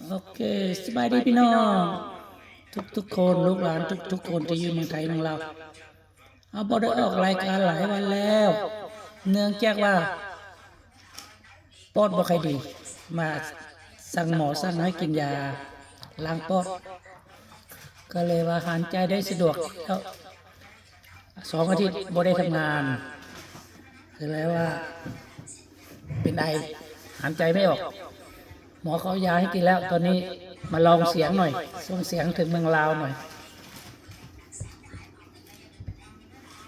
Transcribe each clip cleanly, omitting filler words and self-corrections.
โอเคสบายดีพี่น้องทุกคนลูกหลานทุกคนที่อยู่เมืองไทยของเราเอาบอได้ออกรายการหลายวันแล้ว เนื่องจากว่าปอดบ่ค่อยดีมาสั่งหมอสั่งให้กินยาล้างปอดก็เลยว่าหายใจได้สะดวกแล้ว2 อาทิตย์บ่ได้ทำงานคือแล้วว่าเป็นไอหายใจไม่ออกหมอเขายาให้กินแล้วตอนนี้มาลองเสียงหน่อยส่งเสียงถึงเมืองลาวหน่อย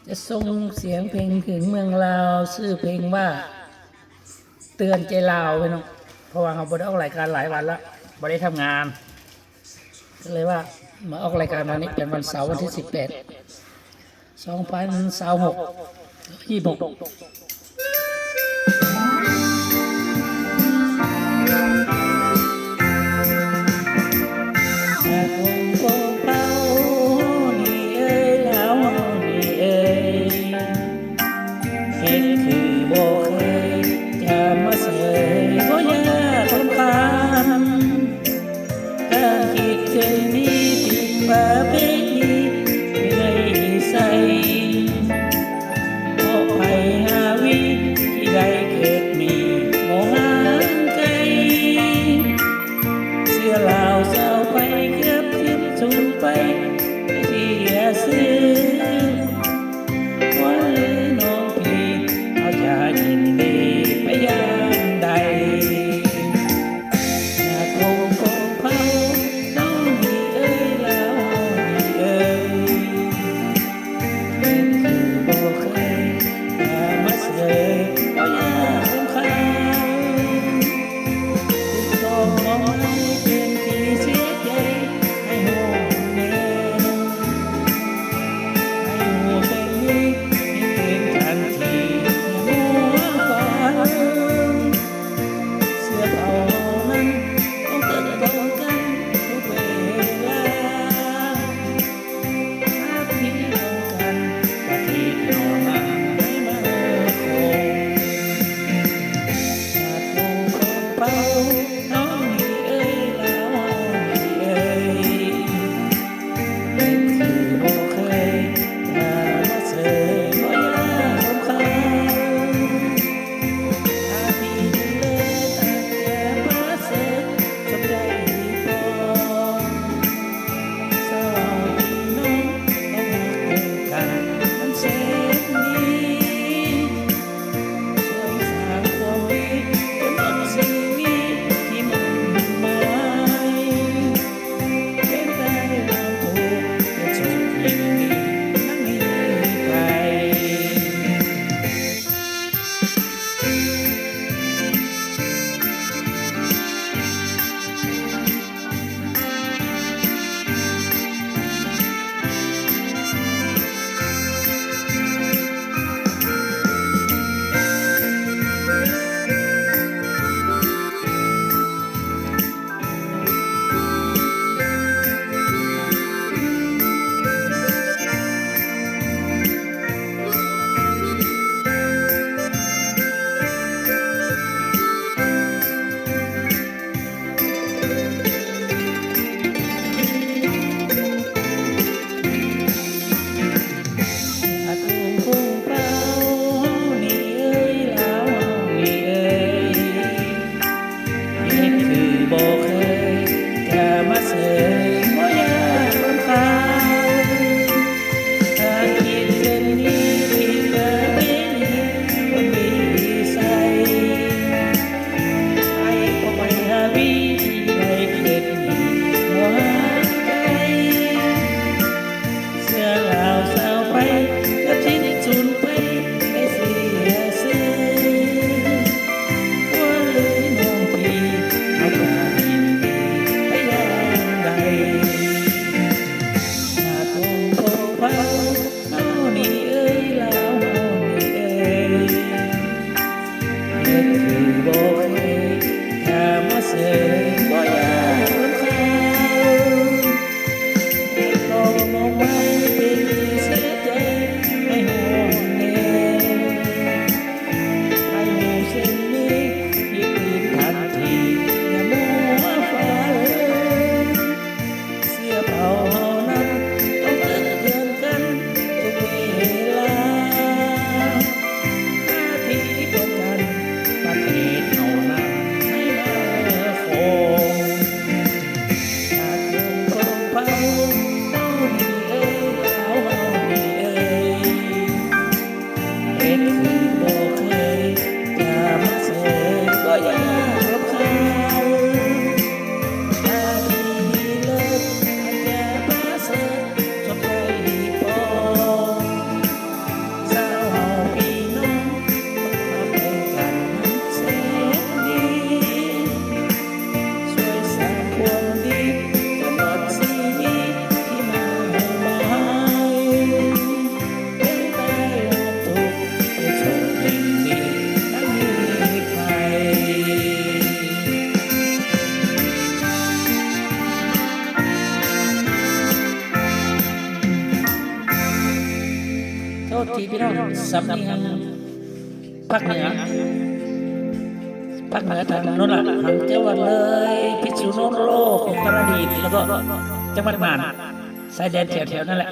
จะส่งเสียงเพลงถึงเมืองลาวชื่อเพลงว่าเตือนใจลาวไปน้องเพราะว่าเราบ่ได้ออกรายการหลายวันแล้วบ่ได้ทำงานก็เลยว่ามาออกรายการวันนี้เป็นวันเสาร์วันที่18/2026 26เฮ็ดคือบ่เคยจะมาเสยบ่ยากรำคาญการคิดถึงนี้ผิดประเพณีไม่ใส่เพราะไปหาวิ ษทีพี่น้องสำเนียงภาคเหนือทางโน้นล่ะทางจังหวัดเลยพิษณุโลกอุตรดิตถ์แล้วก็จังหวัดน่านชายแดนแถวๆนั่นแหละ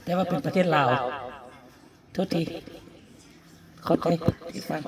แต่ว่าเป็นประเทศลาวโทษทีขอโทษที่ฟัง